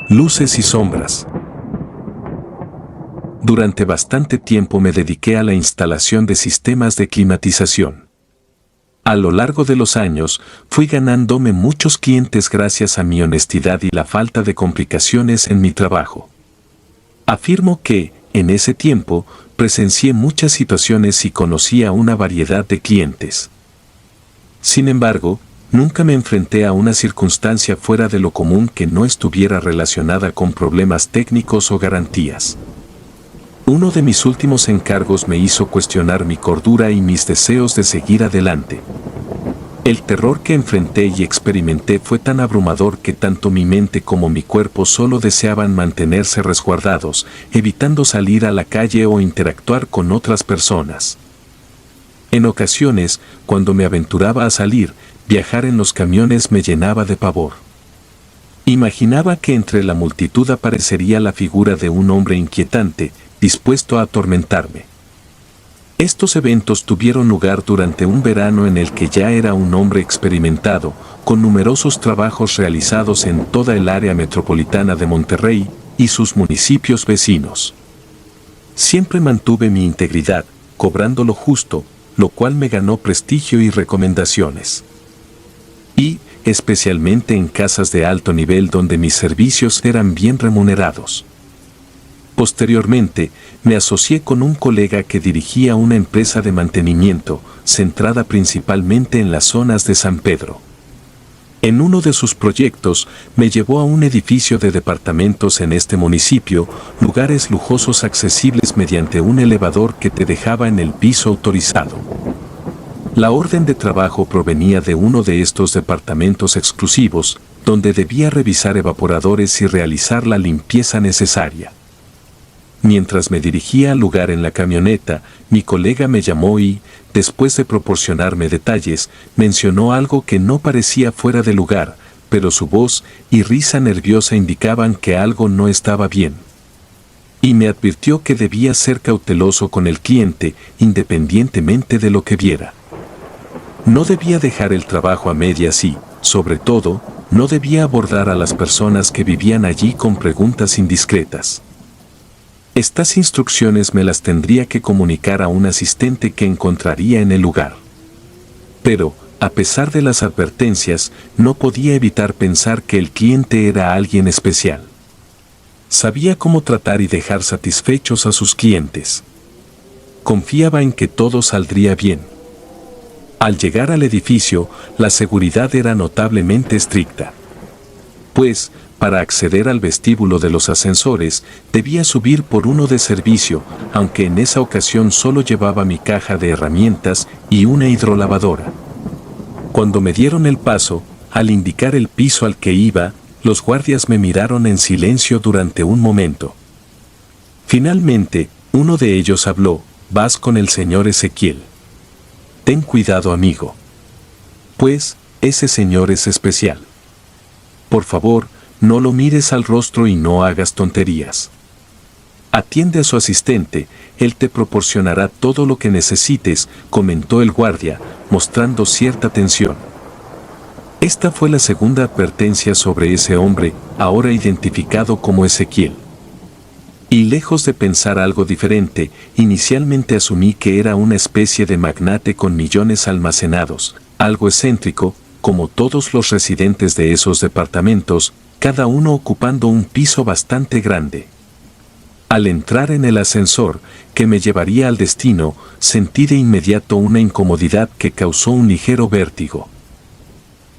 Luces y sombras. Durante bastante tiempo me dediqué a la instalación de sistemas de climatización. A lo largo de los años, fui ganándome muchos clientes gracias a mi honestidad y la falta de complicaciones en mi trabajo. Afirmo que, en ese tiempo, presencié muchas situaciones y conocí a una variedad de clientes. Sin embargo, nunca me enfrenté a una circunstancia fuera de lo común que no estuviera relacionada con problemas técnicos o garantías. Uno de mis últimos encargos me hizo cuestionar mi cordura y mis deseos de seguir adelante. El terror que enfrenté y experimenté fue tan abrumador que tanto mi mente como mi cuerpo solo deseaban mantenerse resguardados, evitando salir a la calle o interactuar con otras personas. En ocasiones, cuando me aventuraba a salir, viajar en los camiones me llenaba de pavor. Imaginaba que entre la multitud aparecería la figura de un hombre inquietante, dispuesto a atormentarme. Estos eventos tuvieron lugar durante un verano en el que ya era un hombre experimentado, con numerosos trabajos realizados en toda el área metropolitana de Monterrey y sus municipios vecinos. Siempre mantuve mi integridad, cobrando lo justo, lo cual me ganó prestigio y recomendaciones. Y, especialmente en casas de alto nivel donde mis servicios eran bien remunerados. Posteriormente, me asocié con un colega que dirigía una empresa de mantenimiento, centrada principalmente en las zonas de San Pedro. En uno de sus proyectos, me llevó a un edificio de departamentos en este municipio, lugares lujosos accesibles mediante un elevador que te dejaba en el piso autorizado. La orden de trabajo provenía de uno de estos departamentos exclusivos, donde debía revisar evaporadores y realizar la limpieza necesaria. Mientras me dirigía al lugar en la camioneta, mi colega me llamó y, después de proporcionarme detalles, mencionó algo que no parecía fuera de lugar, pero su voz y risa nerviosa indicaban que algo no estaba bien. Y me advirtió que debía ser cauteloso con el cliente, independientemente de lo que viera. No debía dejar el trabajo a medias y, sobre todo, no debía abordar a las personas que vivían allí con preguntas indiscretas. Estas instrucciones me las tendría que comunicar a un asistente que encontraría en el lugar. Pero, a pesar de las advertencias, no podía evitar pensar que el cliente era alguien especial. Sabía cómo tratar y dejar satisfechos a sus clientes. Confiaba en que todo saldría bien. Al llegar al edificio, la seguridad era notablemente estricta. Pues, para acceder al vestíbulo de los ascensores, debía subir por uno de servicio, aunque en esa ocasión solo llevaba mi caja de herramientas y una hidrolavadora. Cuando me dieron el paso, al indicar el piso al que iba, los guardias me miraron en silencio durante un momento. Finalmente, uno de ellos habló: «Vas con el señor Ezequiel. Ten cuidado, amigo. Pues, ese señor es especial. Por favor, no lo mires al rostro y no hagas tonterías. Atiende a su asistente, él te proporcionará todo lo que necesites», comentó el guardia, mostrando cierta tensión. Esta fue la segunda advertencia sobre ese hombre, ahora identificado como Ezequiel. Y lejos de pensar algo diferente, inicialmente asumí que era una especie de magnate con millones almacenados, algo excéntrico, como todos los residentes de esos departamentos, cada uno ocupando un piso bastante grande. Al entrar en el ascensor, que me llevaría al destino, sentí de inmediato una incomodidad que causó un ligero vértigo.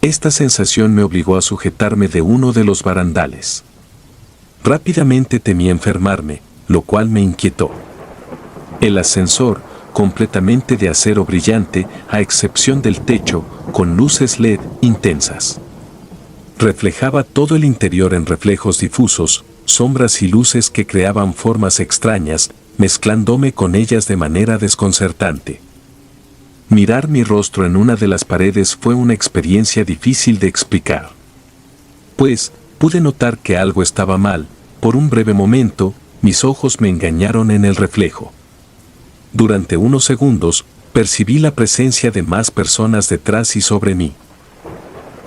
Esta sensación me obligó a sujetarme de uno de los barandales. Rápidamente temí enfermarme, lo cual me inquietó. El ascensor, completamente de acero brillante, a excepción del techo, con luces LED intensas. Reflejaba todo el interior en reflejos difusos, sombras y luces que creaban formas extrañas, mezclándome con ellas de manera desconcertante. Mirar mi rostro en una de las paredes fue una experiencia difícil de explicar. Pues, pude notar que algo estaba mal. Por un breve momento, mis ojos me engañaron en el reflejo. Durante unos segundos, percibí la presencia de más personas detrás y sobre mí.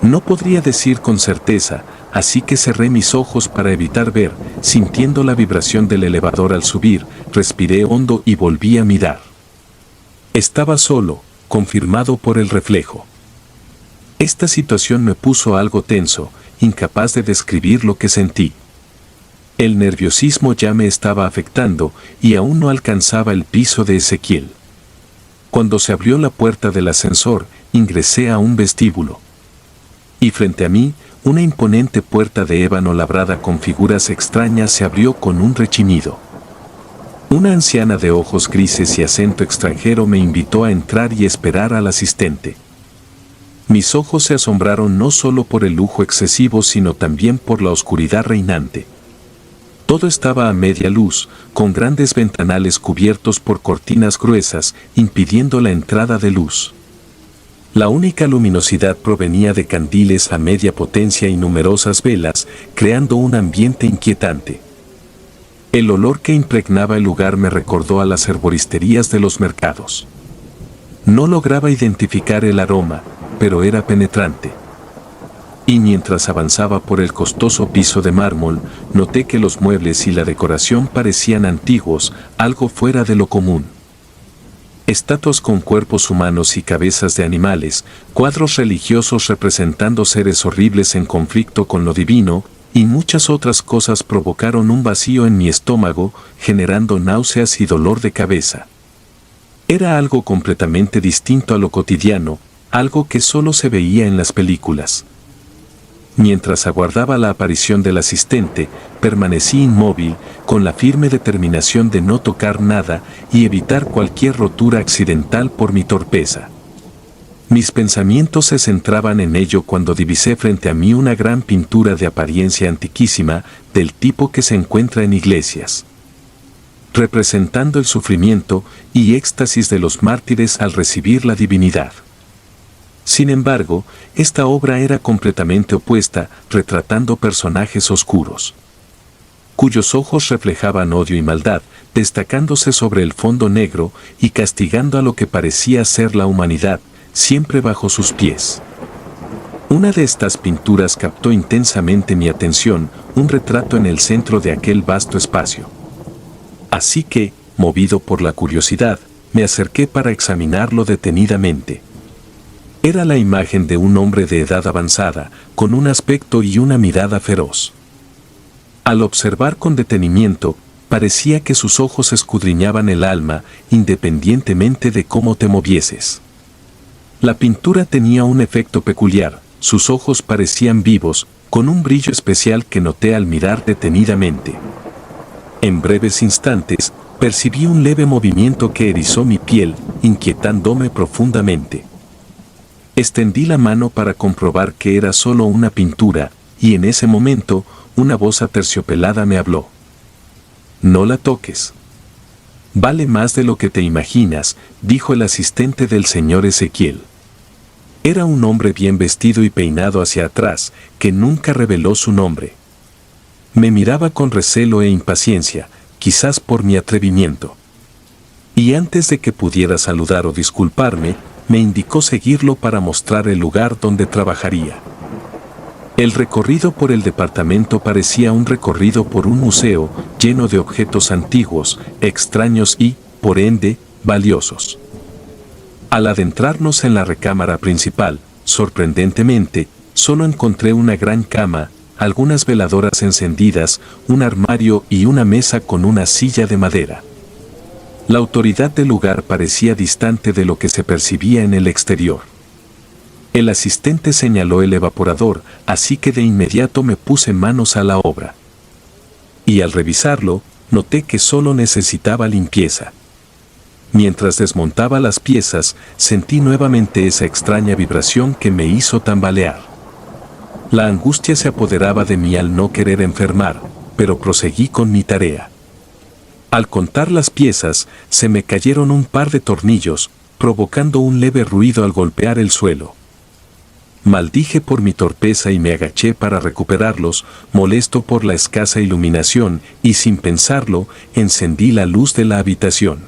No podría decir con certeza, así que cerré mis ojos para evitar ver, sintiendo la vibración del elevador al subir, respiré hondo y volví a mirar. Estaba solo, confirmado por el reflejo. Esta situación me puso algo tenso, incapaz de describir lo que sentí. El nerviosismo ya me estaba afectando y aún no alcanzaba el piso de Ezequiel. Cuando se abrió la puerta del ascensor, ingresé a un vestíbulo. Y frente a mí, una imponente puerta de ébano labrada con figuras extrañas se abrió con un rechinido. Una anciana de ojos grises y acento extranjero me invitó a entrar y esperar al asistente. Mis ojos se asombraron no solo por el lujo excesivo, sino también por la oscuridad reinante. Todo estaba a media luz, con grandes ventanales cubiertos por cortinas gruesas, impidiendo la entrada de luz. La única luminosidad provenía de candiles a media potencia y numerosas velas, creando un ambiente inquietante. El olor que impregnaba el lugar me recordó a las herboristerías de los mercados. No lograba identificar el aroma, pero era penetrante. Y mientras avanzaba por el costoso piso de mármol, noté que los muebles y la decoración parecían antiguos, algo fuera de lo común. Estatuas con cuerpos humanos y cabezas de animales, cuadros religiosos representando seres horribles en conflicto con lo divino, y muchas otras cosas provocaron un vacío en mi estómago, generando náuseas y dolor de cabeza. Era algo completamente distinto a lo cotidiano, algo que solo se veía en las películas. Mientras aguardaba la aparición del asistente, permanecí inmóvil, con la firme determinación de no tocar nada y evitar cualquier rotura accidental por mi torpeza. Mis pensamientos se centraban en ello cuando divisé frente a mí una gran pintura de apariencia antiquísima, del tipo que se encuentra en iglesias, representando el sufrimiento y éxtasis de los mártires al recibir la divinidad. Sin embargo, esta obra era completamente opuesta, retratando personajes oscuros, cuyos ojos reflejaban odio y maldad, destacándose sobre el fondo negro y castigando a lo que parecía ser la humanidad, siempre bajo sus pies. Una de estas pinturas captó intensamente mi atención, un retrato en el centro de aquel vasto espacio. Así que, movido por la curiosidad, me acerqué para examinarlo detenidamente. Era la imagen de un hombre de edad avanzada, con un aspecto y una mirada feroz. Al observar con detenimiento, parecía que sus ojos escudriñaban el alma, independientemente de cómo te movieses. La pintura tenía un efecto peculiar, sus ojos parecían vivos, con un brillo especial que noté al mirar detenidamente. En breves instantes, percibí un leve movimiento que erizó mi piel, inquietándome profundamente. Extendí la mano para comprobar que era solo una pintura, y en ese momento, una voz aterciopelada me habló. «No la toques. Vale más de lo que te imaginas», dijo el asistente del señor Ezequiel. Era un hombre bien vestido y peinado hacia atrás, que nunca reveló su nombre. Me miraba con recelo e impaciencia, quizás por mi atrevimiento. Y antes de que pudiera saludar o disculparme, me indicó seguirlo para mostrar el lugar donde trabajaría. El recorrido por el departamento parecía un recorrido por un museo lleno de objetos antiguos, extraños y, por ende, valiosos. Al adentrarnos en la recámara principal, sorprendentemente, solo encontré una gran cama, algunas veladoras encendidas, un armario y una mesa con una silla de madera. La autoridad del lugar parecía distante de lo que se percibía en el exterior. El asistente señaló el evaporador, así que de inmediato me puse manos a la obra. Y al revisarlo, noté que solo necesitaba limpieza. Mientras desmontaba las piezas, sentí nuevamente esa extraña vibración que me hizo tambalear. La angustia se apoderaba de mí al no querer enfermar, pero proseguí con mi tarea. Al contar las piezas, se me cayeron un par de tornillos, provocando un leve ruido al golpear el suelo. Maldije por mi torpeza y me agaché para recuperarlos, molesto por la escasa iluminación, y sin pensarlo, encendí la luz de la habitación.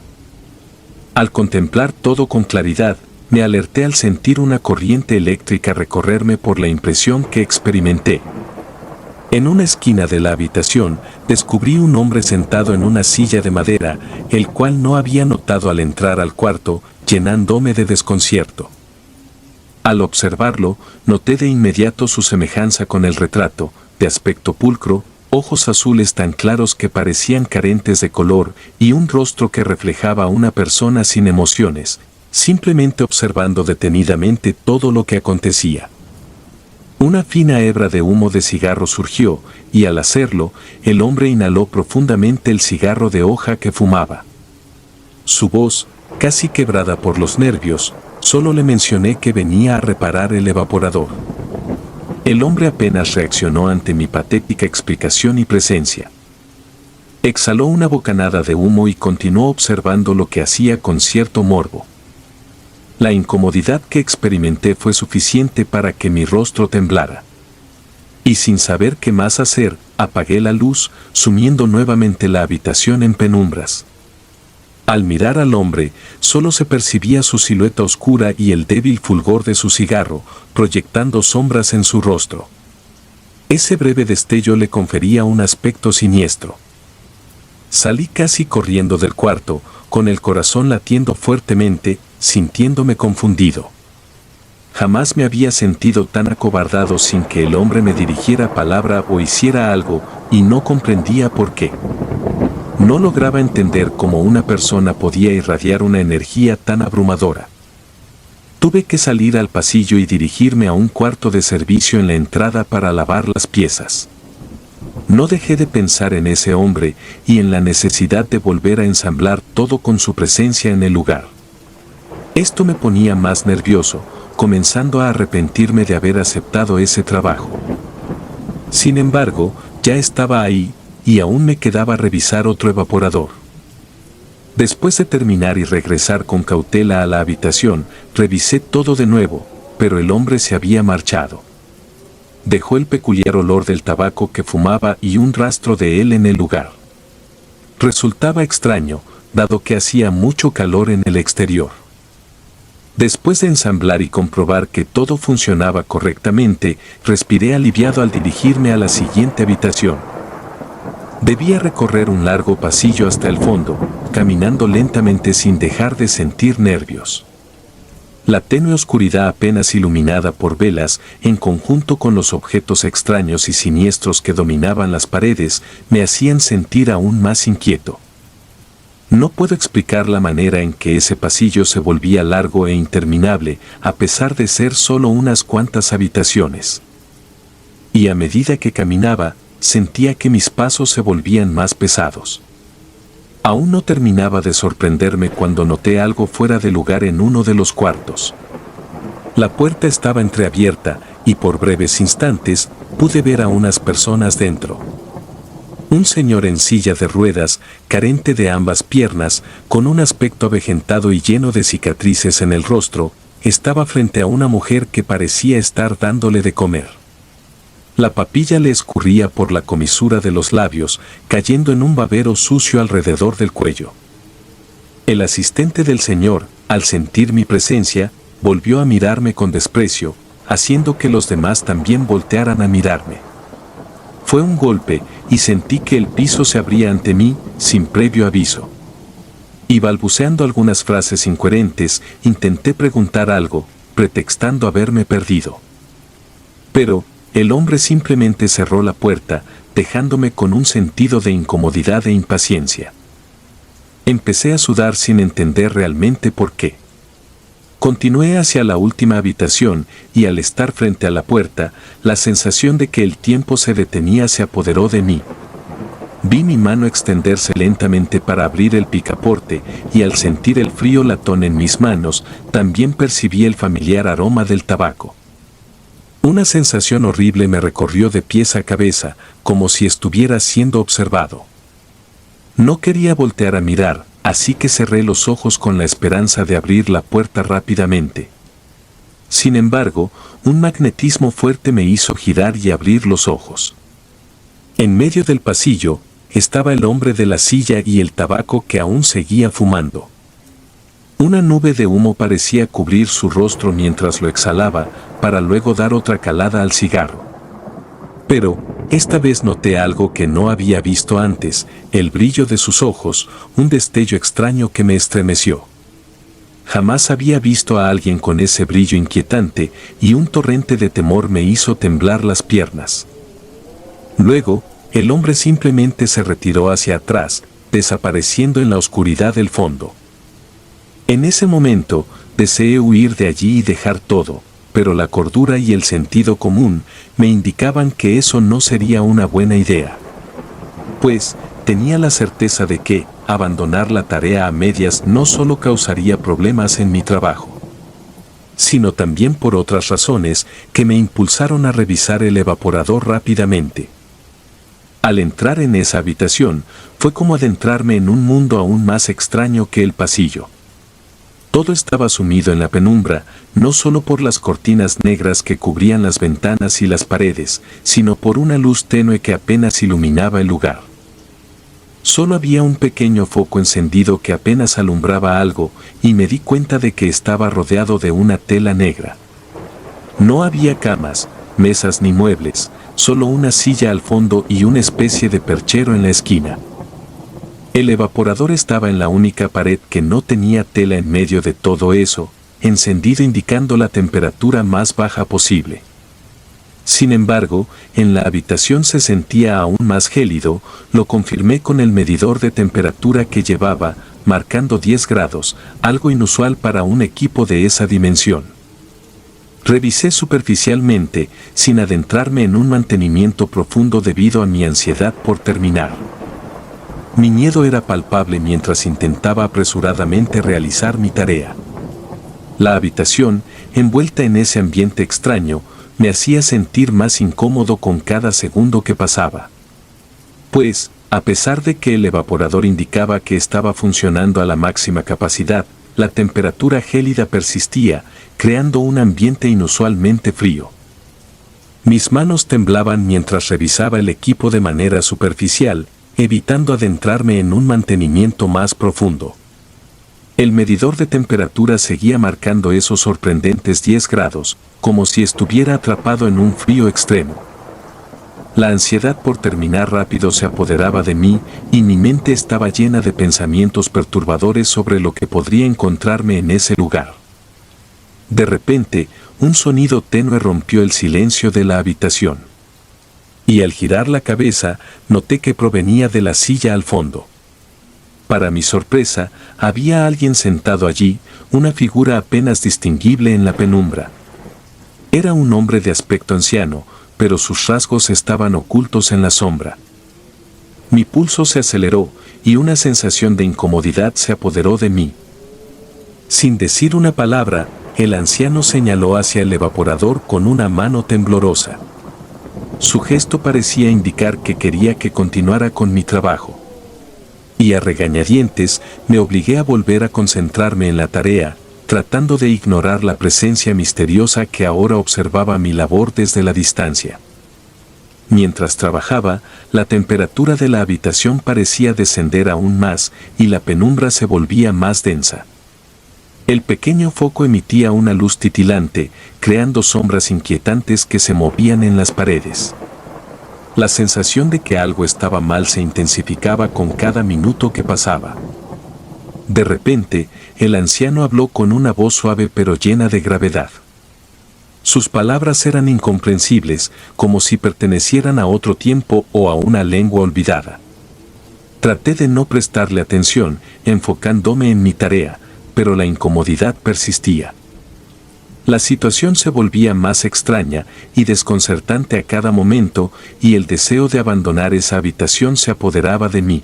Al contemplar todo con claridad, me alerté al sentir una corriente eléctrica recorrerme por la impresión que experimenté. En una esquina de la habitación descubrí un hombre sentado en una silla de madera, el cual no había notado al entrar al cuarto, llenándome de desconcierto. Al observarlo, noté de inmediato su semejanza con el retrato, de aspecto pulcro, ojos azules tan claros que parecían carentes de color y un rostro que reflejaba a una persona sin emociones, simplemente observando detenidamente todo lo que acontecía. Una fina hebra de humo de cigarro surgió, y al hacerlo, el hombre inhaló profundamente el cigarro de hoja que fumaba. Su voz, casi quebrada por los nervios, solo le mencioné que venía a reparar el evaporador. El hombre apenas reaccionó ante mi patética explicación y presencia. Exhaló una bocanada de humo y continuó observando lo que hacía con cierto morbo. La incomodidad que experimenté fue suficiente para que mi rostro temblara. Y sin saber qué más hacer, apagué la luz, sumiendo nuevamente la habitación en penumbras. Al mirar al hombre, solo se percibía su silueta oscura y el débil fulgor de su cigarro, proyectando sombras en su rostro. Ese breve destello le confería un aspecto siniestro. Salí casi corriendo del cuarto, con el corazón latiendo fuertemente, sintiéndome confundido. Jamás me había sentido tan acobardado sin que el hombre me dirigiera palabra o hiciera algo, y no comprendía por qué. No lograba entender cómo una persona podía irradiar una energía tan abrumadora. Tuve que salir al pasillo y dirigirme a un cuarto de servicio en la entrada para lavar las piezas. No dejé de pensar en ese hombre y en la necesidad de volver a ensamblar todo con su presencia en el lugar. Esto me ponía más nervioso, comenzando a arrepentirme de haber aceptado ese trabajo. Sin embargo, ya estaba ahí, y aún me quedaba revisar otro evaporador. Después de terminar y regresar con cautela a la habitación, revisé todo de nuevo, pero el hombre se había marchado. Dejó el peculiar olor del tabaco que fumaba y un rastro de él en el lugar. Resultaba extraño, dado que hacía mucho calor en el exterior. Después de ensamblar y comprobar que todo funcionaba correctamente, respiré aliviado al dirigirme a la siguiente habitación. Debía recorrer un largo pasillo hasta el fondo, caminando lentamente sin dejar de sentir nervios. La tenue oscuridad apenas iluminada por velas, en conjunto con los objetos extraños y siniestros que dominaban las paredes, me hacían sentir aún más inquieto. No puedo explicar la manera en que ese pasillo se volvía largo e interminable, a pesar de ser solo unas cuantas habitaciones. Y a medida que caminaba, sentía que mis pasos se volvían más pesados. Aún no terminaba de sorprenderme cuando noté algo fuera de lugar en uno de los cuartos. La puerta estaba entreabierta y por breves instantes pude ver a unas personas dentro. Un señor en silla de ruedas, carente de ambas piernas, con un aspecto avejentado y lleno de cicatrices en el rostro, estaba frente a una mujer que parecía estar dándole de comer. La papilla le escurría por la comisura de los labios, cayendo en un babero sucio alrededor del cuello. El asistente del señor, al sentir mi presencia, volvió a mirarme con desprecio, haciendo que los demás también voltearan a mirarme. Fue un golpe, y sentí que el piso se abría ante mí, sin previo aviso. Y balbuceando algunas frases incoherentes, intenté preguntar algo, pretextando haberme perdido. Pero, el hombre simplemente cerró la puerta, dejándome con un sentido de incomodidad e impaciencia. Empecé a sudar sin entender realmente por qué. Continué hacia la última habitación y al estar frente a la puerta, la sensación de que el tiempo se detenía se apoderó de mí. Vi mi mano extenderse lentamente para abrir el picaporte y al sentir el frío latón en mis manos, también percibí el familiar aroma del tabaco. Una sensación horrible me recorrió de pies a cabeza, como si estuviera siendo observado. No quería voltear a mirar, así que cerré los ojos con la esperanza de abrir la puerta rápidamente. Sin embargo, un magnetismo fuerte me hizo girar y abrir los ojos. En medio del pasillo, estaba el hombre de la silla y el tabaco que aún seguía fumando. Una nube de humo parecía cubrir su rostro mientras lo exhalaba, para luego dar otra calada al cigarro. Pero, Esta vez noté algo que no había visto antes, el brillo de sus ojos, un destello extraño que me estremeció. Jamás había visto a alguien con ese brillo inquietante y un torrente de temor me hizo temblar las piernas. Luego, el hombre simplemente se retiró hacia atrás, desapareciendo en la oscuridad del fondo. En ese momento, deseé huir de allí y dejar todo, pero la cordura y el sentido común me indicaban que eso no sería una buena idea. Pues, tenía la certeza de que, abandonar la tarea a medias no solo causaría problemas en mi trabajo, sino también por otras razones que me impulsaron a revisar el evaporador rápidamente. Al entrar en esa habitación, fue como adentrarme en un mundo aún más extraño que el pasillo. Todo estaba sumido en la penumbra, no solo por las cortinas negras que cubrían las ventanas y las paredes, sino por una luz tenue que apenas iluminaba el lugar. Solo había un pequeño foco encendido que apenas alumbraba algo, y me di cuenta de que estaba rodeado de una tela negra. No había camas, mesas ni muebles, solo una silla al fondo y una especie de perchero en la esquina. El evaporador estaba en la única pared que no tenía tela en medio de todo eso, encendido indicando la temperatura más baja posible. Sin embargo, en la habitación se sentía aún más gélido, lo confirmé con el medidor de temperatura que llevaba, marcando 10 grados, algo inusual para un equipo de esa dimensión. Revisé superficialmente, sin adentrarme en un mantenimiento profundo debido a mi ansiedad por terminar. Mi miedo era palpable mientras intentaba apresuradamente realizar mi tarea. La habitación, envuelta en ese ambiente extraño, me hacía sentir más incómodo con cada segundo que pasaba. Pues, a pesar de que el evaporador indicaba que estaba funcionando a la máxima capacidad, la temperatura gélida persistía, creando un ambiente inusualmente frío. Mis manos temblaban mientras revisaba el equipo de manera superficial, evitando adentrarme en un mantenimiento más profundo. El medidor de temperatura seguía marcando esos sorprendentes 10 grados, como si estuviera atrapado en un frío extremo. La ansiedad por terminar rápido se apoderaba de mí y mi mente estaba llena de pensamientos perturbadores sobre lo que podría encontrarme en ese lugar. De repente, un sonido tenue rompió el silencio de la habitación. Y al girar la cabeza, noté que provenía de la silla al fondo. Para mi sorpresa, había alguien sentado allí, una figura apenas distinguible en la penumbra. Era un hombre de aspecto anciano, pero sus rasgos estaban ocultos en la sombra. Mi pulso se aceleró y una sensación de incomodidad se apoderó de mí. Sin decir una palabra, el anciano señaló hacia el evaporador con una mano temblorosa. Su gesto parecía indicar que quería que continuara con mi trabajo. Y a regañadientes me obligué a volver a concentrarme en la tarea, tratando de ignorar la presencia misteriosa que ahora observaba mi labor desde la distancia. Mientras trabajaba, la temperatura de la habitación parecía descender aún más y la penumbra se volvía más densa. El pequeño foco emitía una luz titilante, creando sombras inquietantes que se movían en las paredes. La sensación de que algo estaba mal se intensificaba con cada minuto que pasaba. De repente, el anciano habló con una voz suave pero llena de gravedad. Sus palabras eran incomprensibles, como si pertenecieran a otro tiempo o a una lengua olvidada. Traté de no prestarle atención, enfocándome en mi tarea, pero la incomodidad persistía. La situación se volvía más extraña y desconcertante a cada momento, y el deseo de abandonar esa habitación se apoderaba de mí.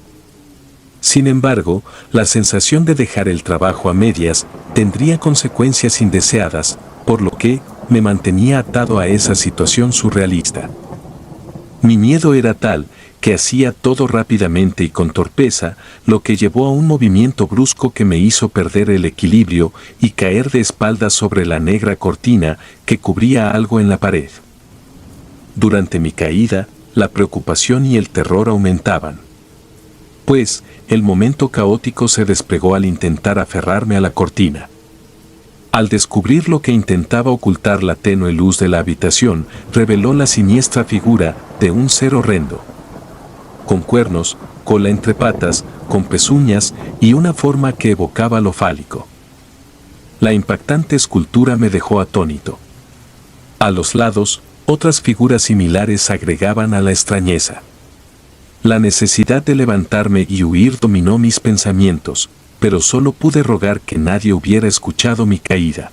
Sin embargo, la sensación de dejar el trabajo a medias tendría consecuencias indeseadas, por lo que me mantenía atado a esa situación surrealista. Mi miedo era tal que hacía todo rápidamente y con torpeza, lo que llevó a un movimiento brusco que me hizo perder el equilibrio y caer de espaldas sobre la negra cortina que cubría algo en la pared. Durante mi caída, la preocupación y el terror aumentaban. Pues, el momento caótico se desplegó al intentar aferrarme a la cortina. Al descubrir lo que intentaba ocultar la tenue luz de la habitación, reveló la siniestra figura de un ser horrendo. Con cuernos, cola entre patas, con pezuñas y una forma que evocaba lo fálico. La impactante escultura me dejó atónito. A los lados, otras figuras similares agregaban a la extrañeza. La necesidad de levantarme y huir dominó mis pensamientos, pero solo pude rogar que nadie hubiera escuchado mi caída.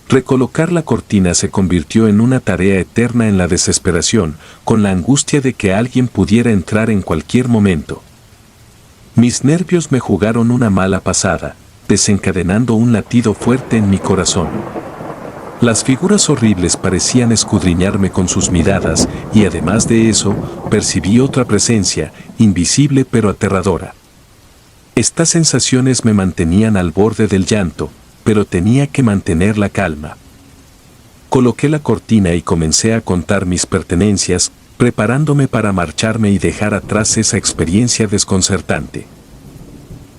Recolocar la cortina se convirtió en una tarea eterna en la desesperación, con la angustia de que alguien pudiera entrar en cualquier momento. Mis nervios me jugaron una mala pasada, desencadenando un latido fuerte en mi corazón. Las figuras horribles parecían escudriñarme con sus miradas y además de eso, percibí otra presencia, invisible pero aterradora. Estas sensaciones me mantenían al borde del llanto, pero tenía que mantener la calma. Coloqué la cortina y comencé a contar mis pertenencias, preparándome para marcharme y dejar atrás esa experiencia desconcertante.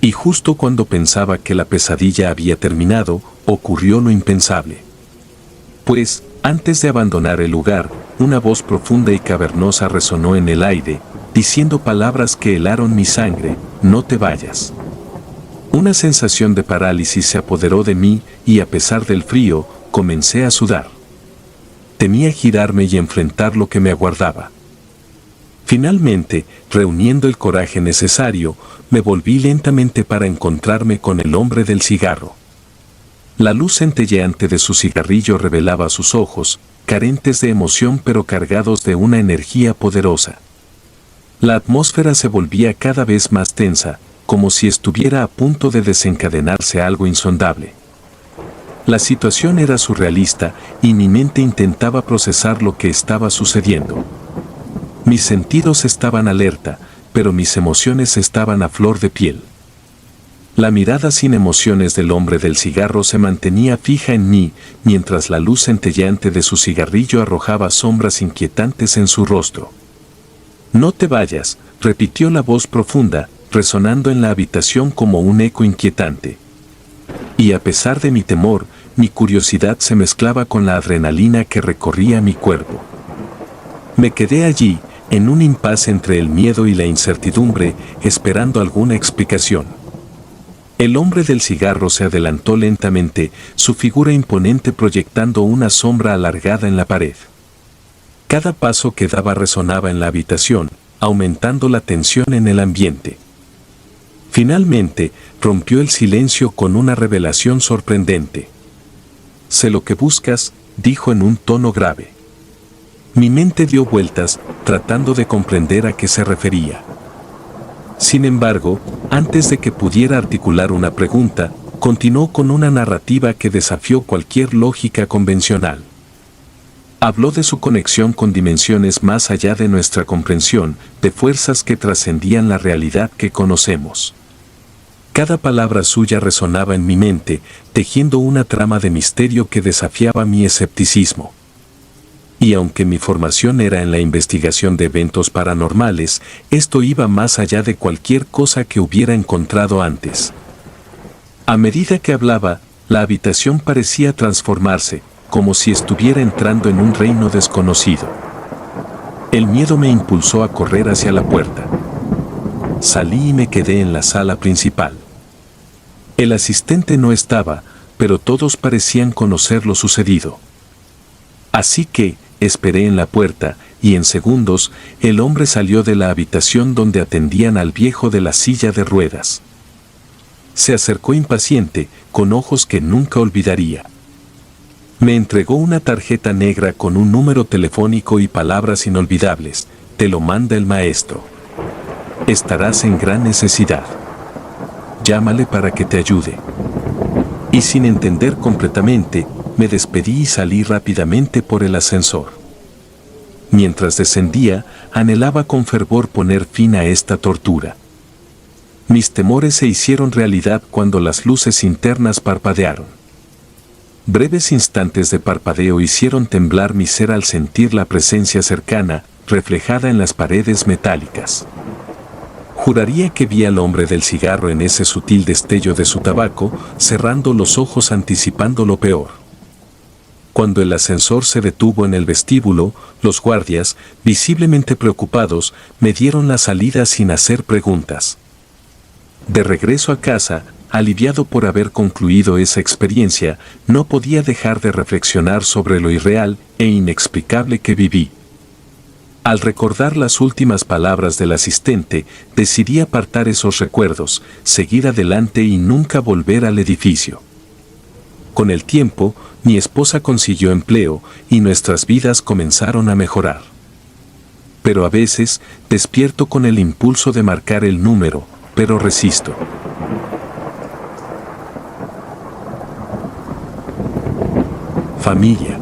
Y justo cuando pensaba que la pesadilla había terminado, ocurrió lo impensable. Pues, antes de abandonar el lugar, una voz profunda y cavernosa resonó en el aire, diciendo palabras que helaron mi sangre: «No te vayas». Una sensación de parálisis se apoderó de mí y a pesar del frío, comencé a sudar. Temía girarme y enfrentar lo que me aguardaba. Finalmente, reuniendo el coraje necesario, me volví lentamente para encontrarme con el hombre del cigarro. La luz centelleante de su cigarrillo revelaba sus ojos, carentes de emoción pero cargados de una energía poderosa. La atmósfera se volvía cada vez más tensa, como si estuviera a punto de desencadenarse algo insondable. La situación era surrealista y mi mente intentaba procesar lo que estaba sucediendo. Mis sentidos estaban alerta, pero mis emociones estaban a flor de piel. La mirada sin emociones del hombre del cigarro se mantenía fija en mí, mientras la luz centelleante de su cigarrillo arrojaba sombras inquietantes en su rostro. «No te vayas», repitió la voz profunda, resonando en la habitación como un eco inquietante. Y a pesar de mi temor, mi curiosidad se mezclaba con la adrenalina que recorría mi cuerpo. Me quedé allí, en un impasse entre el miedo y la incertidumbre, esperando alguna explicación. El hombre del cigarro se adelantó lentamente, su figura imponente proyectando una sombra alargada en la pared. Cada paso que daba resonaba en la habitación, aumentando la tensión en el ambiente. Finalmente, rompió el silencio con una revelación sorprendente. «Sé lo que buscas», dijo en un tono grave. Mi mente dio vueltas, tratando de comprender a qué se refería. Sin embargo, antes de que pudiera articular una pregunta, continuó con una narrativa que desafió cualquier lógica convencional. Habló de su conexión con dimensiones más allá de nuestra comprensión, de fuerzas que trascendían la realidad que conocemos. Cada palabra suya resonaba en mi mente, tejiendo una trama de misterio que desafiaba mi escepticismo. Y aunque mi formación era en la investigación de eventos paranormales, esto iba más allá de cualquier cosa que hubiera encontrado antes. A medida que hablaba, la habitación parecía transformarse, como si estuviera entrando en un reino desconocido. El miedo me impulsó a correr hacia la puerta. Salí y me quedé en la sala principal. El asistente no estaba, pero todos parecían conocer lo sucedido. Así que, esperé en la puerta, y en segundos, el hombre salió de la habitación donde atendían al viejo de la silla de ruedas. Se acercó impaciente, con ojos que nunca olvidaría. Me entregó una tarjeta negra con un número telefónico y palabras inolvidables: «Te lo manda el maestro. Estarás en gran necesidad. Llámale para que te ayude». Y sin entender completamente, me despedí y salí rápidamente por el ascensor. Mientras descendía, anhelaba con fervor poner fin a esta tortura. Mis temores se hicieron realidad cuando las luces internas parpadearon. Breves instantes de parpadeo hicieron temblar mi ser al sentir la presencia cercana, reflejada en las paredes metálicas. Juraría que vi al hombre del cigarro en ese sutil destello de su tabaco, cerrando los ojos anticipando lo peor. Cuando el ascensor se detuvo en el vestíbulo, los guardias, visiblemente preocupados, me dieron la salida sin hacer preguntas. De regreso a casa, aliviado por haber concluido esa experiencia, no podía dejar de reflexionar sobre lo irreal e inexplicable que viví. Al recordar las últimas palabras del asistente, decidí apartar esos recuerdos, seguir adelante y nunca volver al edificio. Con el tiempo, mi esposa consiguió empleo y nuestras vidas comenzaron a mejorar. Pero a veces, despierto con el impulso de marcar el número, pero resisto. Familia.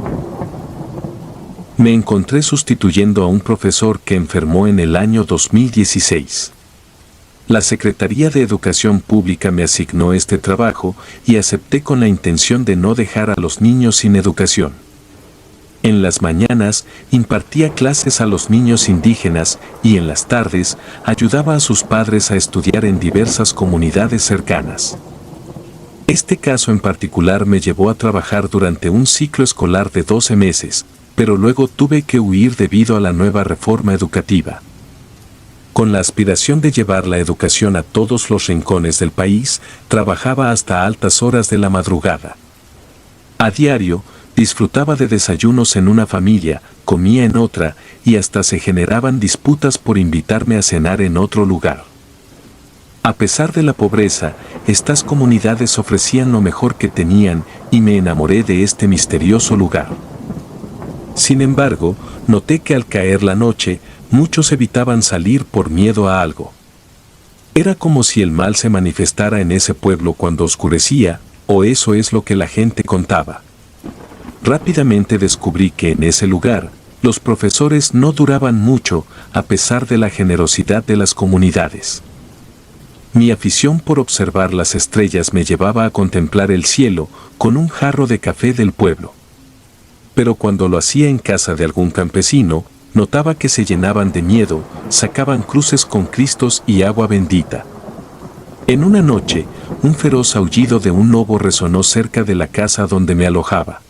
Me encontré sustituyendo a un profesor que enfermó en el año 2016. La Secretaría de Educación Pública me asignó este trabajo y acepté con la intención de no dejar a los niños sin educación. En las mañanas impartía clases a los niños indígenas y en las tardes ayudaba a sus padres a estudiar en diversas comunidades cercanas. Este caso en particular me llevó a trabajar durante un ciclo escolar de 12 meses, pero luego tuve que huir debido a la nueva reforma educativa. Con la aspiración de llevar la educación a todos los rincones del país, trabajaba hasta altas horas de la madrugada. A diario, disfrutaba de desayunos en una familia, comía en otra, y hasta se generaban disputas por invitarme a cenar en otro lugar. A pesar de la pobreza, estas comunidades ofrecían lo mejor que tenían y me enamoré de este misterioso lugar. Sin embargo, noté que al caer la noche, muchos evitaban salir por miedo a algo. Era como si el mal se manifestara en ese pueblo cuando oscurecía, o eso es lo que la gente contaba. Rápidamente descubrí que en ese lugar, los profesores no duraban mucho, a pesar de la generosidad de las comunidades. Mi afición por observar las estrellas me llevaba a contemplar el cielo con un jarro de café del pueblo. Pero cuando lo hacía en casa de algún campesino, notaba que se llenaban de miedo, sacaban cruces con cristos y agua bendita. En una noche, un feroz aullido de un lobo resonó cerca de la casa donde me alojaba.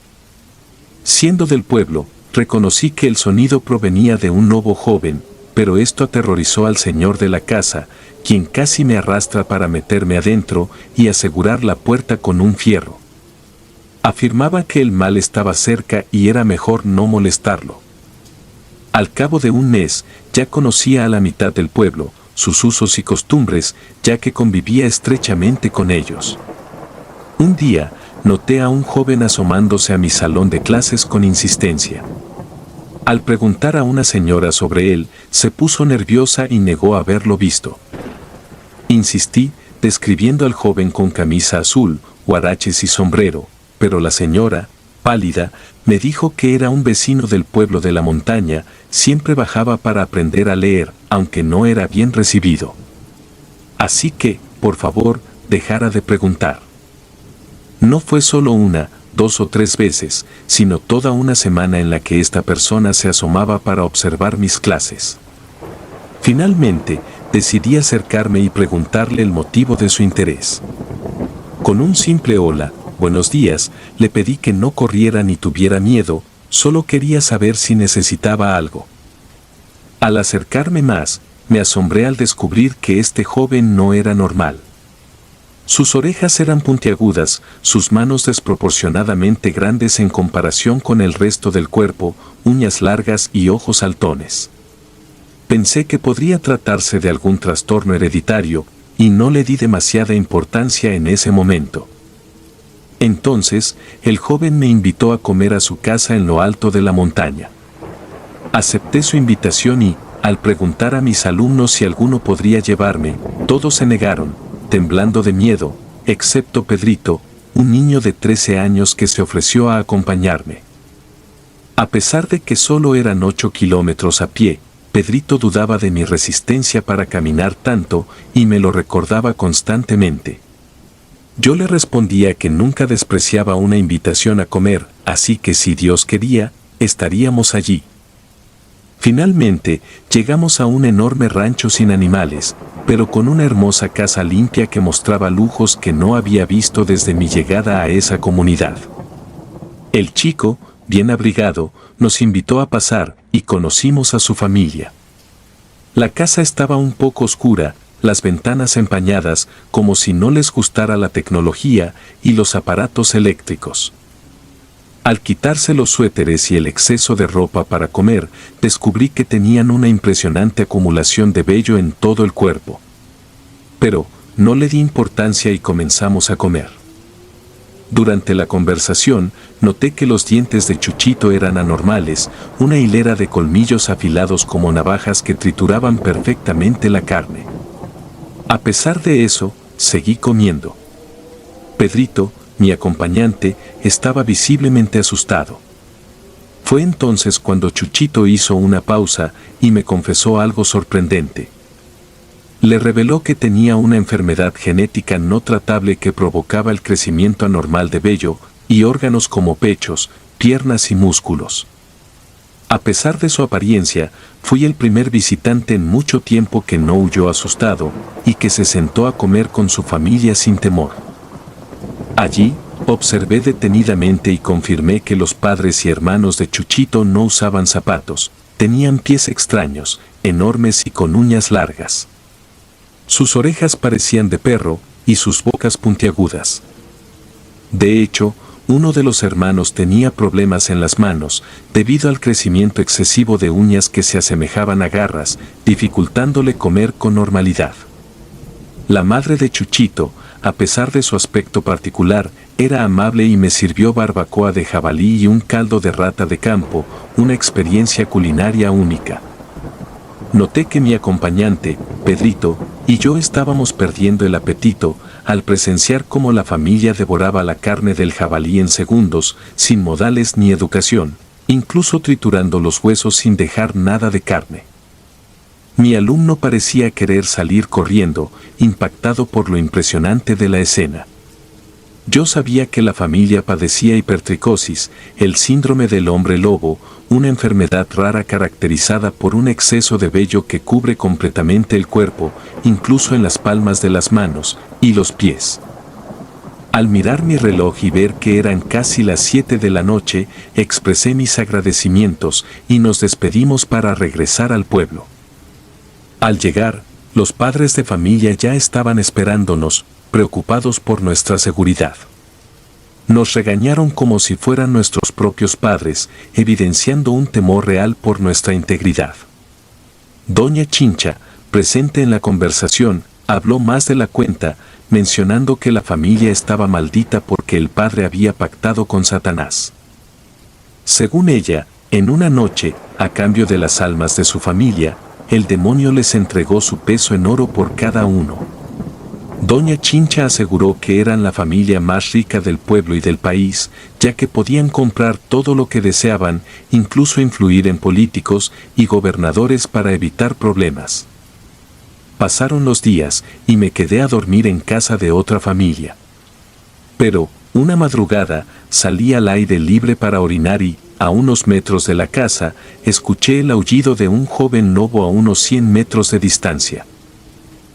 Siendo del pueblo, reconocí que el sonido provenía de un lobo joven, pero esto aterrorizó al señor de la casa, quien casi me arrastra para meterme adentro y asegurar la puerta con un fierro. Afirmaba que el mal estaba cerca y era mejor no molestarlo. Al cabo de un mes, ya conocía a la mitad del pueblo, sus usos y costumbres, ya que convivía estrechamente con ellos. Un día, noté a un joven asomándose a mi salón de clases con insistencia. Al preguntar a una señora sobre él, se puso nerviosa y negó haberlo visto. Insistí, describiendo al joven con camisa azul, huaraches y sombrero, pero la señora, pálida, me dijo que era un vecino del pueblo de la montaña, siempre bajaba para aprender a leer, aunque no era bien recibido. Así que, por favor, dejara de preguntar. No fue solo una, 2 o 3 veces, sino toda una semana en la que esta persona se asomaba para observar mis clases. Finalmente, decidí acercarme y preguntarle el motivo de su interés. Con un simple hola, buenos días, le pedí que no corriera ni tuviera miedo, solo quería saber si necesitaba algo. Al acercarme más, me asombré al descubrir que este joven no era normal. Sus orejas eran puntiagudas, sus manos desproporcionadamente grandes en comparación con el resto del cuerpo, uñas largas y ojos saltones. Pensé que podría tratarse de algún trastorno hereditario, y no le di demasiada importancia en ese momento. Entonces, el joven me invitó a comer a su casa en lo alto de la montaña. Acepté su invitación y, al preguntar a mis alumnos si alguno podría llevarme, todos se negaron, temblando de miedo, excepto Pedrito, un niño de 13 años que se ofreció a acompañarme. A pesar de que solo eran 8 kilómetros a pie, Pedrito dudaba de mi resistencia para caminar tanto y me lo recordaba constantemente. Yo le respondía que nunca despreciaba una invitación a comer, así que si Dios quería, estaríamos allí. Finalmente, llegamos a un enorme rancho sin animales, pero con una hermosa casa limpia que mostraba lujos que no había visto desde mi llegada a esa comunidad. El chico, bien abrigado, nos invitó a pasar y conocimos a su familia. La casa estaba un poco oscura, las ventanas empañadas, como si no les gustara la tecnología y los aparatos eléctricos. Al quitarse los suéteres y el exceso de ropa para comer, descubrí que tenían una impresionante acumulación de vello en todo el cuerpo. Pero no le di importancia y comenzamos a comer. Durante la conversación, noté que los dientes de Chuchito eran anormales, una hilera de colmillos afilados como navajas que trituraban perfectamente la carne. A pesar de eso, seguí comiendo. Pedrito, mi acompañante, estaba visiblemente asustado. Fue entonces cuando Chuchito hizo una pausa y me confesó algo sorprendente. Le reveló que tenía una enfermedad genética no tratable que provocaba el crecimiento anormal de vello y órganos como pechos, piernas y músculos. A pesar de su apariencia, fui el primer visitante en mucho tiempo que no huyó asustado y que se sentó a comer con su familia sin temor. Allí, observé detenidamente y confirmé que los padres y hermanos de Chuchito no usaban zapatos, tenían pies extraños, enormes y con uñas largas. Sus orejas parecían de perro y sus bocas puntiagudas. De hecho, uno de los hermanos tenía problemas en las manos debido al crecimiento excesivo de uñas que se asemejaban a garras, dificultándole comer con normalidad. La madre de Chuchito, a pesar de su aspecto particular, era amable y me sirvió barbacoa de jabalí y un caldo de rata de campo, una experiencia culinaria única. Noté que mi acompañante, Pedrito, y yo estábamos perdiendo el apetito al presenciar cómo la familia devoraba la carne del jabalí en segundos, sin modales ni educación, incluso triturando los huesos sin dejar nada de carne. Mi alumno parecía querer salir corriendo, impactado por lo impresionante de la escena. Yo sabía que la familia padecía hipertricosis, el síndrome del hombre lobo, una enfermedad rara caracterizada por un exceso de vello que cubre completamente el cuerpo, incluso en las palmas de las manos y los pies. Al mirar mi reloj y ver que eran casi las 7 de la noche, expresé mis agradecimientos y nos despedimos para regresar al pueblo. Al llegar, los padres de familia ya estaban esperándonos, preocupados por nuestra seguridad. Nos regañaron como si fueran nuestros propios padres, evidenciando un temor real por nuestra integridad. Doña Chincha, presente en la conversación, habló más de la cuenta, mencionando que la familia estaba maldita porque el padre había pactado con Satanás. Según ella, en una noche, a cambio de las almas de su familia, el demonio les entregó su peso en oro por cada uno. Doña Chincha aseguró que eran la familia más rica del pueblo y del país, ya que podían comprar todo lo que deseaban, incluso influir en políticos y gobernadores para evitar problemas. Pasaron los días y me quedé a dormir en casa de otra familia. Pero, una madrugada, salí al aire libre para orinar y, a unos metros de la casa, escuché el aullido de un joven lobo a unos 100 metros de distancia.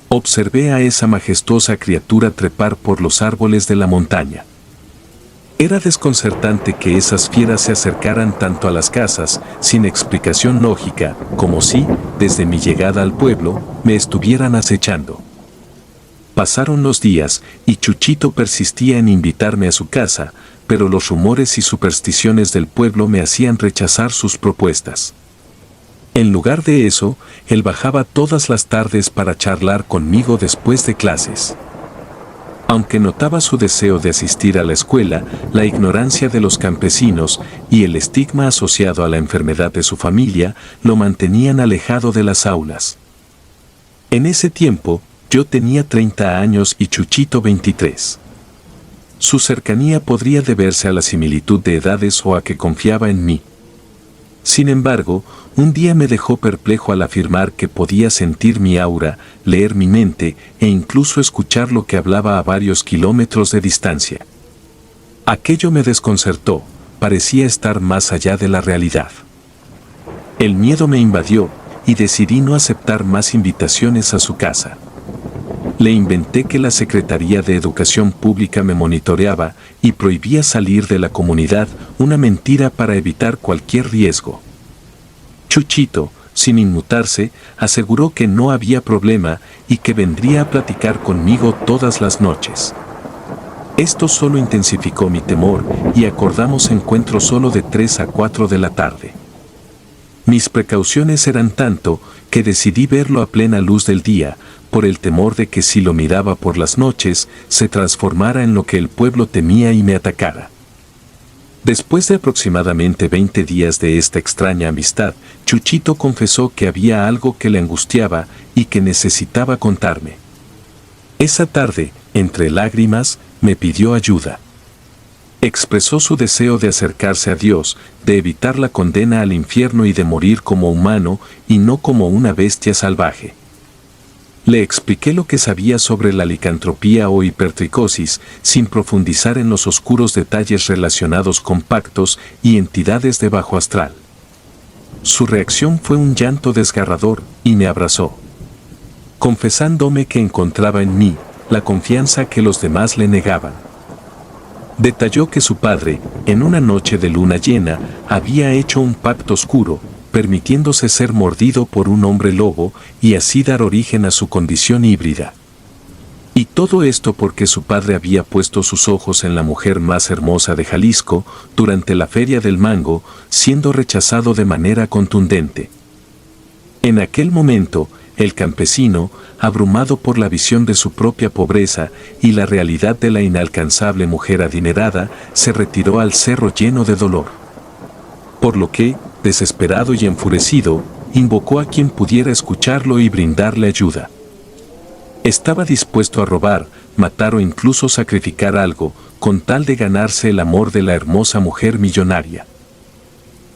Observé a esa majestuosa criatura trepar por los árboles de la montaña. Era desconcertante que esas fieras se acercaran tanto a las casas, sin explicación lógica, como si, desde mi llegada al pueblo, me estuvieran acechando. Pasaron los días, y Chuchito persistía en invitarme a su casa, pero los rumores y supersticiones del pueblo me hacían rechazar sus propuestas. En lugar de eso, él bajaba todas las tardes para charlar conmigo después de clases. Aunque notaba su deseo de asistir a la escuela, la ignorancia de los campesinos y el estigma asociado a la enfermedad de su familia lo mantenían alejado de las aulas. En ese tiempo, yo tenía 30 años y Chuchito 23. Su cercanía podría deberse a la similitud de edades o a que confiaba en mí. Sin embargo, un día me dejó perplejo al afirmar que podía sentir mi aura, leer mi mente e incluso escuchar lo que hablaba a varios kilómetros de distancia. Aquello me desconcertó, parecía estar más allá de la realidad. El miedo me invadió y decidí no aceptar más invitaciones a su casa. Le inventé que la Secretaría de Educación Pública me monitoreaba y prohibía salir de la comunidad, una mentira para evitar cualquier riesgo. Chuchito, sin inmutarse, aseguró que no había problema y que vendría a platicar conmigo todas las noches. Esto solo intensificó mi temor y acordamos encuentros solo de 3 a 4 de la tarde. Mis precauciones eran tanto que decidí verlo a plena luz del día, por el temor de que si lo miraba por las noches, se transformara en lo que el pueblo temía y me atacara. Después de aproximadamente 20 días de esta extraña amistad, Chuchito confesó que había algo que le angustiaba y que necesitaba contarme. Esa tarde, entre lágrimas, me pidió ayuda. Expresó su deseo de acercarse a Dios, de evitar la condena al infierno y de morir como humano y no como una bestia salvaje. Le expliqué lo que sabía sobre la licantropía o hipertricosis, sin profundizar en los oscuros detalles relacionados con pactos y entidades de bajo astral. Su reacción fue un llanto desgarrador y me abrazó, confesándome que encontraba en mí la confianza que los demás le negaban. Detalló que su padre, en una noche de luna llena, había hecho un pacto oscuro, permitiéndose ser mordido por un hombre lobo y así dar origen a su condición híbrida. Y todo esto porque su padre había puesto sus ojos en la mujer más hermosa de Jalisco durante la Feria del Mango, siendo rechazado de manera contundente. En aquel momento, el campesino, abrumado por la visión de su propia pobreza y la realidad de la inalcanzable mujer adinerada, se retiró al cerro lleno de dolor. Por lo que, desesperado y enfurecido, invocó a quien pudiera escucharlo y brindarle ayuda. Estaba dispuesto a robar, matar o incluso sacrificar algo, con tal de ganarse el amor de la hermosa mujer millonaria.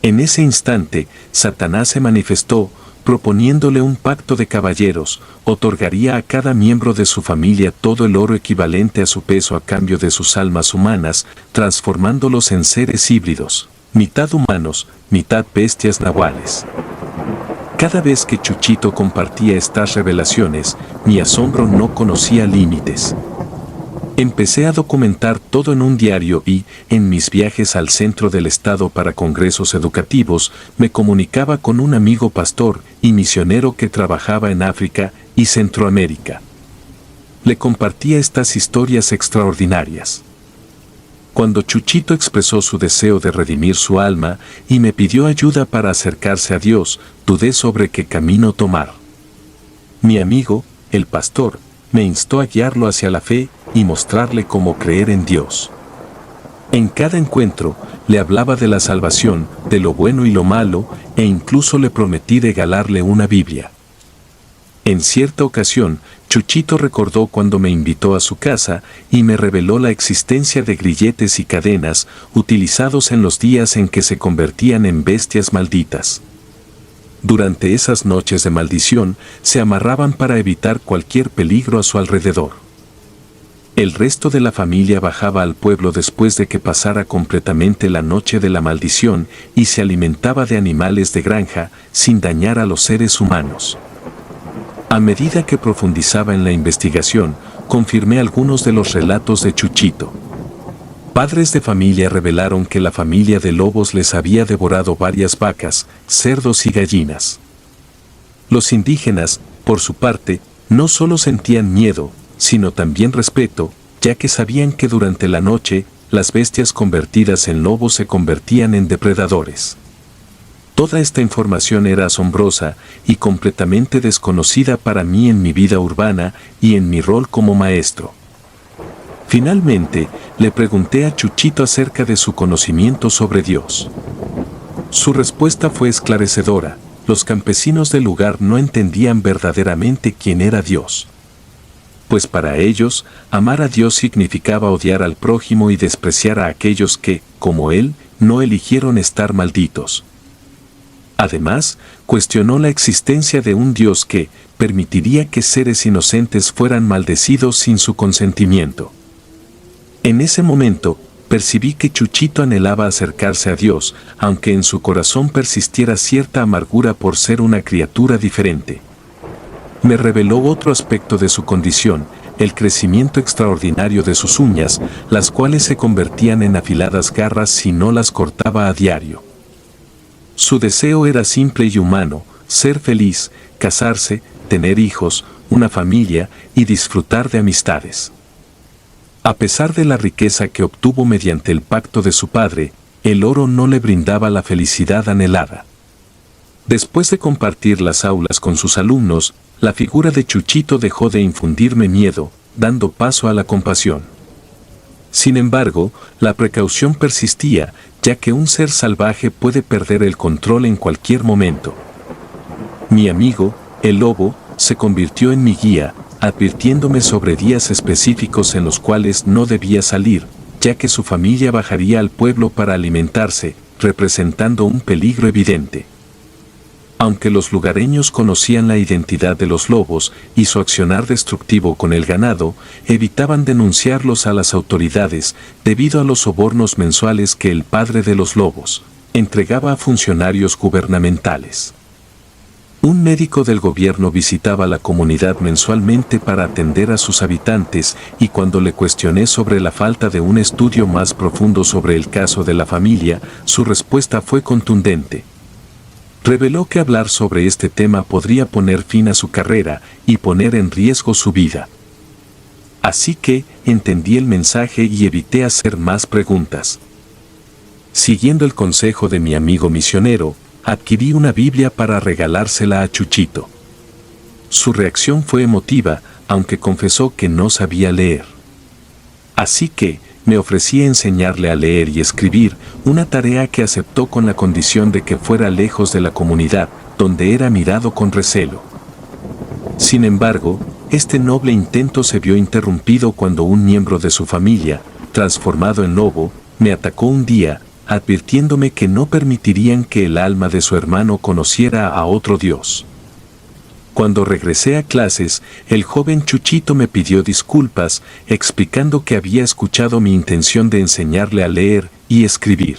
En ese instante, Satanás se manifestó, proponiéndole un pacto de caballeros, otorgaría a cada miembro de su familia todo el oro equivalente a su peso a cambio de sus almas humanas, transformándolos en seres híbridos, mitad humanos, mitad bestias nahuales. Cada vez que Chuchito compartía estas revelaciones, mi asombro no conocía límites. Empecé a documentar todo en un diario y, en mis viajes al centro del estado para congresos educativos, me comunicaba con un amigo pastor y misionero que trabajaba en África y Centroamérica. Le compartía estas historias extraordinarias. Cuando Chuchito expresó su deseo de redimir su alma y me pidió ayuda para acercarse a Dios, dudé sobre qué camino tomar. Mi amigo, el pastor, me instó a guiarlo hacia la fe y mostrarle cómo creer en Dios. En cada encuentro, le hablaba de la salvación, de lo bueno y lo malo, e incluso le prometí regalarle una Biblia. En cierta ocasión, Chuchito recordó cuando me invitó a su casa y me reveló la existencia de grilletes y cadenas utilizados en los días en que se convertían en bestias malditas. Durante esas noches de maldición, se amarraban para evitar cualquier peligro a su alrededor. El resto de la familia bajaba al pueblo después de que pasara completamente la noche de la maldición y se alimentaba de animales de granja sin dañar a los seres humanos. A medida que profundizaba en la investigación, confirmé algunos de los relatos de Chuchito. Padres de familia revelaron que la familia de lobos les había devorado varias vacas, cerdos y gallinas. Los indígenas, por su parte, no solo sentían miedo, sino también respeto, ya que sabían que durante la noche, las bestias convertidas en lobos se convertían en depredadores. Toda esta información era asombrosa y completamente desconocida para mí en mi vida urbana y en mi rol como maestro. Finalmente, le pregunté a Chuchito acerca de su conocimiento sobre Dios. Su respuesta fue esclarecedora: los campesinos del lugar no entendían verdaderamente quién era Dios. Pues para ellos, amar a Dios significaba odiar al prójimo y despreciar a aquellos que, como él, no eligieron estar malditos. Además, cuestionó la existencia de un Dios que permitiría que seres inocentes fueran maldecidos sin su consentimiento. En ese momento, percibí que Chuchito anhelaba acercarse a Dios, aunque en su corazón persistiera cierta amargura por ser una criatura diferente. Me reveló otro aspecto de su condición, el crecimiento extraordinario de sus uñas, las cuales se convertían en afiladas garras si no las cortaba a diario. Su deseo era simple y humano, ser feliz, casarse, tener hijos, una familia y disfrutar de amistades. A pesar de la riqueza que obtuvo mediante el pacto de su padre, el oro no le brindaba la felicidad anhelada. Después de compartir las aulas con sus alumnos, la figura de Chuchito dejó de infundirme miedo, dando paso a la compasión. Sin embargo, la precaución persistía, ya que un ser salvaje puede perder el control en cualquier momento. Mi amigo, el lobo, se convirtió en mi guía, advirtiéndome sobre días específicos en los cuales no debía salir, ya que su familia bajaría al pueblo para alimentarse, representando un peligro evidente. Aunque los lugareños conocían la identidad de los lobos y su accionar destructivo con el ganado, evitaban denunciarlos a las autoridades debido a los sobornos mensuales que el padre de los lobos entregaba a funcionarios gubernamentales. Un médico del gobierno visitaba la comunidad mensualmente para atender a sus habitantes y cuando le cuestioné sobre la falta de un estudio más profundo sobre el caso de la familia, su respuesta fue contundente. Reveló que hablar sobre este tema podría poner fin a su carrera y poner en riesgo su vida. Así que entendí el mensaje y evité hacer más preguntas. Siguiendo el consejo de mi amigo misionero, adquirí una Biblia para regalársela a Chuchito. Su reacción fue emotiva, aunque confesó que no sabía leer. Así que me ofrecí a enseñarle a leer y escribir, una tarea que aceptó con la condición de que fuera lejos de la comunidad, donde era mirado con recelo. Sin embargo, este noble intento se vio interrumpido cuando un miembro de su familia, transformado en lobo, me atacó un día, advirtiéndome que no permitirían que el alma de su hermano conociera a otro Dios. Cuando regresé a clases, el joven Chuchito me pidió disculpas, explicando que había escuchado mi intención de enseñarle a leer y escribir.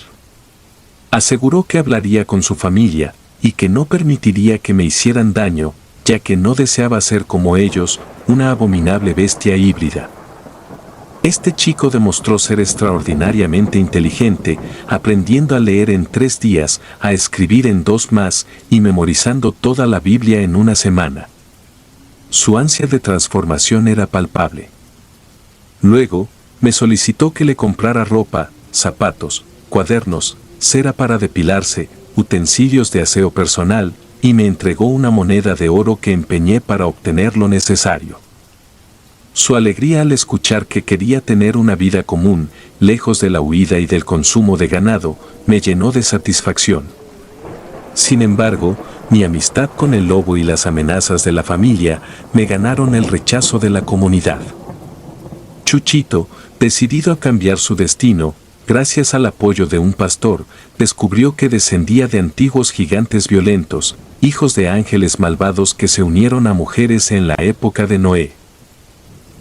Aseguró que hablaría con su familia y que no permitiría que me hicieran daño, ya que no deseaba ser como ellos, una abominable bestia híbrida. Este chico demostró ser extraordinariamente inteligente, aprendiendo a leer en 3 días, a escribir en 2 más y memorizando toda la Biblia en una semana. Su ansia de transformación era palpable. Luego, me solicitó que le comprara ropa, zapatos, cuadernos, cera para depilarse, utensilios de aseo personal, y me entregó una moneda de oro que empeñé para obtener lo necesario. Su alegría al escuchar que quería tener una vida común, lejos de la huida y del consumo de ganado, me llenó de satisfacción. Sin embargo, mi amistad con el lobo y las amenazas de la familia me ganaron el rechazo de la comunidad. Chuchito, decidido a cambiar su destino, gracias al apoyo de un pastor, descubrió que descendía de antiguos gigantes violentos, hijos de ángeles malvados que se unieron a mujeres en la época de Noé.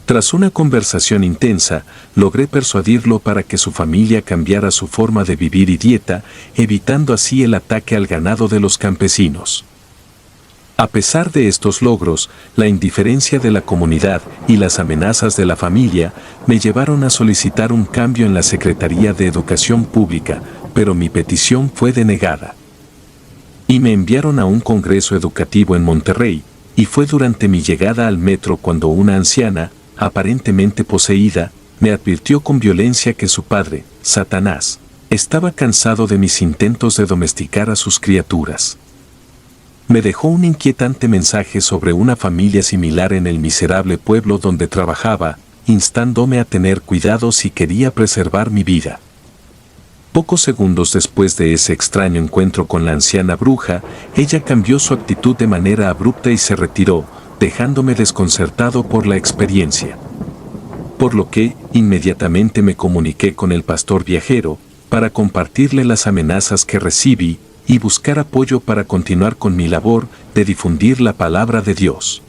Tras una conversación intensa, logré persuadirlo para que su familia cambiara su forma de vivir y dieta, evitando así el ataque al ganado de los campesinos. A pesar de estos logros, la indiferencia de la comunidad y las amenazas de la familia me llevaron a solicitar un cambio en la Secretaría de Educación Pública, pero mi petición fue denegada. Y me enviaron a un congreso educativo en Monterrey, y fue durante mi llegada al metro cuando una anciana, aparentemente poseída, me advirtió con violencia que su padre, Satanás, estaba cansado de mis intentos de domesticar a sus criaturas. Me dejó un inquietante mensaje sobre una familia similar en el miserable pueblo donde trabajaba, instándome a tener cuidado si quería preservar mi vida. Pocos segundos después de ese extraño encuentro con la anciana bruja, ella cambió su actitud de manera abrupta y se retiró, dejándome desconcertado por la experiencia. Por lo que, inmediatamente me comuniqué con el pastor viajero, para compartirle las amenazas que recibí, y buscar apoyo para continuar con mi labor de difundir la palabra de Dios.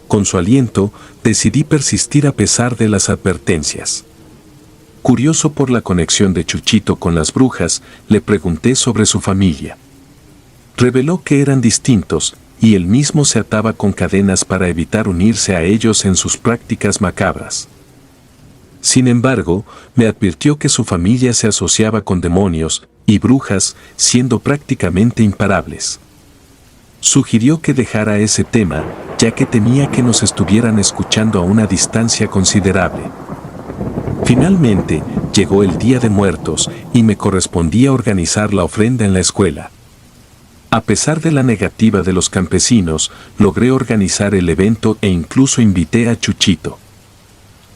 Con su aliento, decidí persistir a pesar de las advertencias. Curioso por la conexión de Chuchito con las brujas, le pregunté sobre su familia. Reveló que eran distintos, y él mismo se ataba con cadenas para evitar unirse a ellos en sus prácticas macabras. Sin embargo, me advirtió que su familia se asociaba con demonios y brujas, siendo prácticamente imparables. Sugirió que dejara ese tema, ya que temía que nos estuvieran escuchando a una distancia considerable. Finalmente, llegó el Día de Muertos y me correspondía organizar la ofrenda en la escuela. A pesar de la negativa de los campesinos, logré organizar el evento e incluso invité a Chuchito.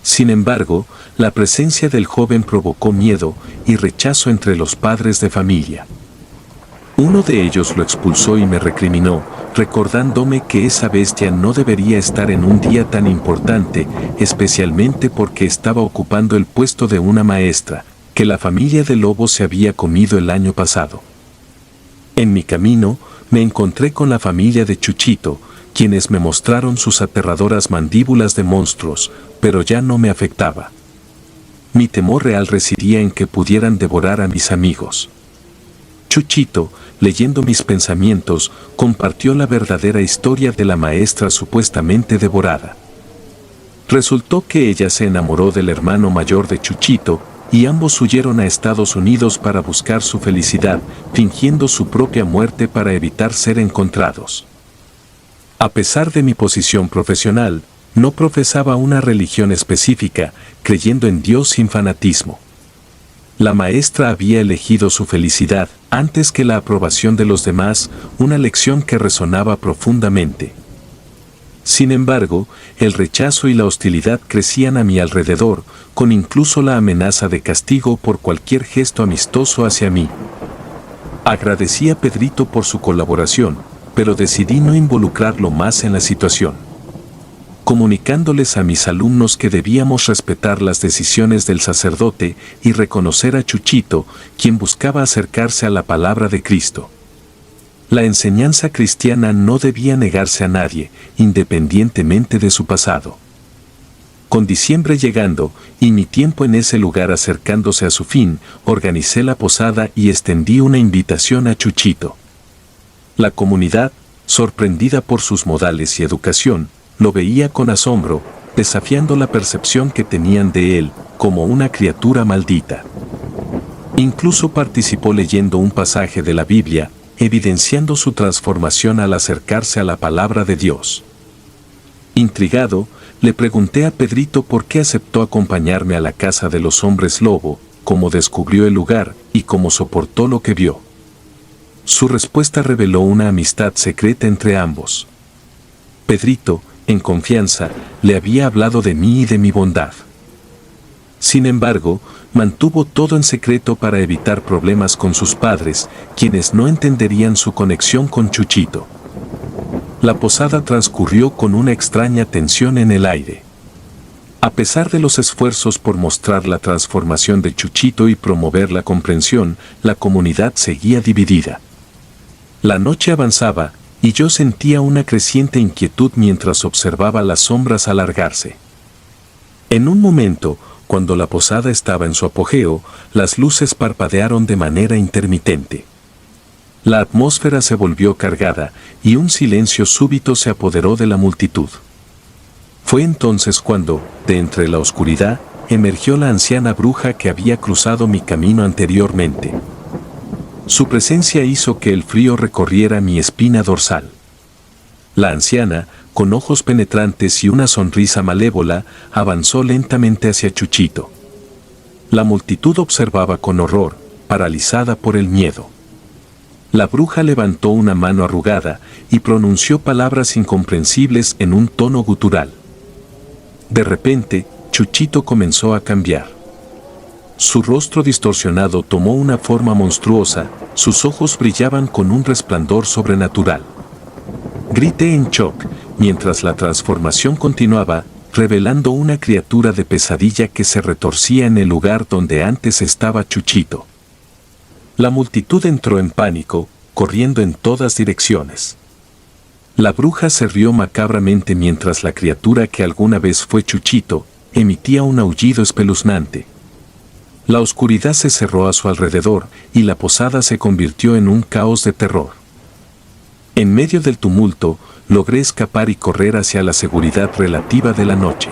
Sin embargo, la presencia del joven provocó miedo y rechazo entre los padres de familia. Uno de ellos lo expulsó y me recriminó, recordándome que esa bestia no debería estar en un día tan importante, especialmente porque estaba ocupando el puesto de una maestra, que la familia de Lobo se había comido el año pasado. En mi camino, me encontré con la familia de Chuchito, quienes me mostraron sus aterradoras mandíbulas de monstruos, pero ya no me afectaba. Mi temor real residía en que pudieran devorar a mis amigos. Chuchito, leyendo mis pensamientos, compartió la verdadera historia de la maestra supuestamente devorada. Resultó que ella se enamoró del hermano mayor de Chuchito, y ambos huyeron a Estados Unidos para buscar su felicidad, fingiendo su propia muerte para evitar ser encontrados. A pesar de mi posición profesional, no profesaba una religión específica, creyendo en Dios sin fanatismo. La maestra había elegido su felicidad antes que la aprobación de los demás, una lección que resonaba profundamente. Sin embargo, el rechazo y la hostilidad crecían a mi alrededor, con incluso la amenaza de castigo por cualquier gesto amistoso hacia mí. Agradecí a Pedrito por su colaboración, pero decidí no involucrarlo más en la situación. Comunicándoles a mis alumnos que debíamos respetar las decisiones del sacerdote y reconocer a Chuchito, quien buscaba acercarse a la palabra de Cristo. La enseñanza cristiana no debía negarse a nadie, independientemente de su pasado. Con diciembre llegando, y mi tiempo en ese lugar acercándose a su fin, organicé la posada y extendí una invitación a Chuchito. La comunidad, sorprendida por sus modales y educación, lo veía con asombro, desafiando la percepción que tenían de él, como una criatura maldita. Incluso participó leyendo un pasaje de la Biblia, evidenciando su transformación al acercarse a la palabra de Dios. Intrigado, le pregunté a Pedrito por qué aceptó acompañarme a la casa de los hombres lobo, cómo descubrió el lugar y cómo soportó lo que vio. Su respuesta reveló una amistad secreta entre ambos. Pedrito, en confianza, le había hablado de mí y de mi bondad. Sin embargo, mantuvo todo en secreto para evitar problemas con sus padres, quienes no entenderían su conexión con Chuchito. La posada transcurrió con una extraña tensión en el aire. A pesar de los esfuerzos por mostrar la transformación de Chuchito y promover la comprensión, la comunidad seguía dividida. La noche avanzaba, y yo sentía una creciente inquietud mientras observaba las sombras alargarse. En un momento, cuando la posada estaba en su apogeo, las luces parpadearon de manera intermitente. La atmósfera se volvió cargada, y un silencio súbito se apoderó de la multitud. Fue entonces cuando, de entre la oscuridad, emergió la anciana bruja que había cruzado mi camino anteriormente. Su presencia hizo que el frío recorriera mi espina dorsal. La anciana, con ojos penetrantes y una sonrisa malévola, avanzó lentamente hacia Chuchito. La multitud observaba con horror, paralizada por el miedo. La bruja levantó una mano arrugada y pronunció palabras incomprensibles en un tono gutural. De repente, Chuchito comenzó a cambiar. Su rostro distorsionado tomó una forma monstruosa, sus ojos brillaban con un resplandor sobrenatural. Grité en shock, mientras la transformación continuaba, revelando una criatura de pesadilla que se retorcía en el lugar donde antes estaba Chuchito. La multitud entró en pánico, corriendo en todas direcciones. La bruja se rió macabramente mientras la criatura que alguna vez fue Chuchito, emitía un aullido espeluznante. La oscuridad se cerró a su alrededor y la posada se convirtió en un caos de terror. En medio del tumulto, logré escapar y correr hacia la seguridad relativa de la noche.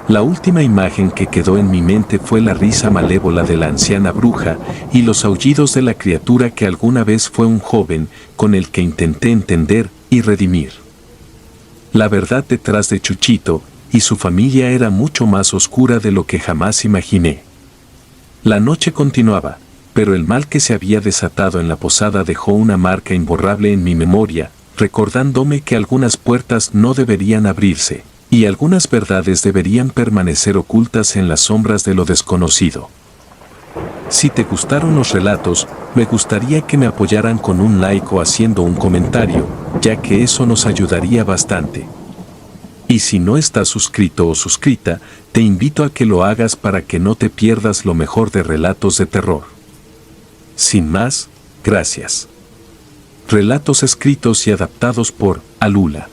La última imagen que quedó en mi mente fue la risa malévola de la anciana bruja y los aullidos de la criatura que alguna vez fue un joven con el que intenté entender y redimir. La verdad detrás de Chuchito y su familia era mucho más oscura de lo que jamás imaginé. La noche continuaba, pero el mal que se había desatado en la posada dejó una marca imborrable en mi memoria, recordándome que algunas puertas no deberían abrirse, y algunas verdades deberían permanecer ocultas en las sombras de lo desconocido. Si te gustaron los relatos, me gustaría que me apoyaran con un like o haciendo un comentario, ya que eso nos ayudaría bastante. Y si no estás suscrito o suscrita, te invito a que lo hagas para que no te pierdas lo mejor de relatos de terror. Sin más, gracias. Relatos escritos y adaptados por Alula.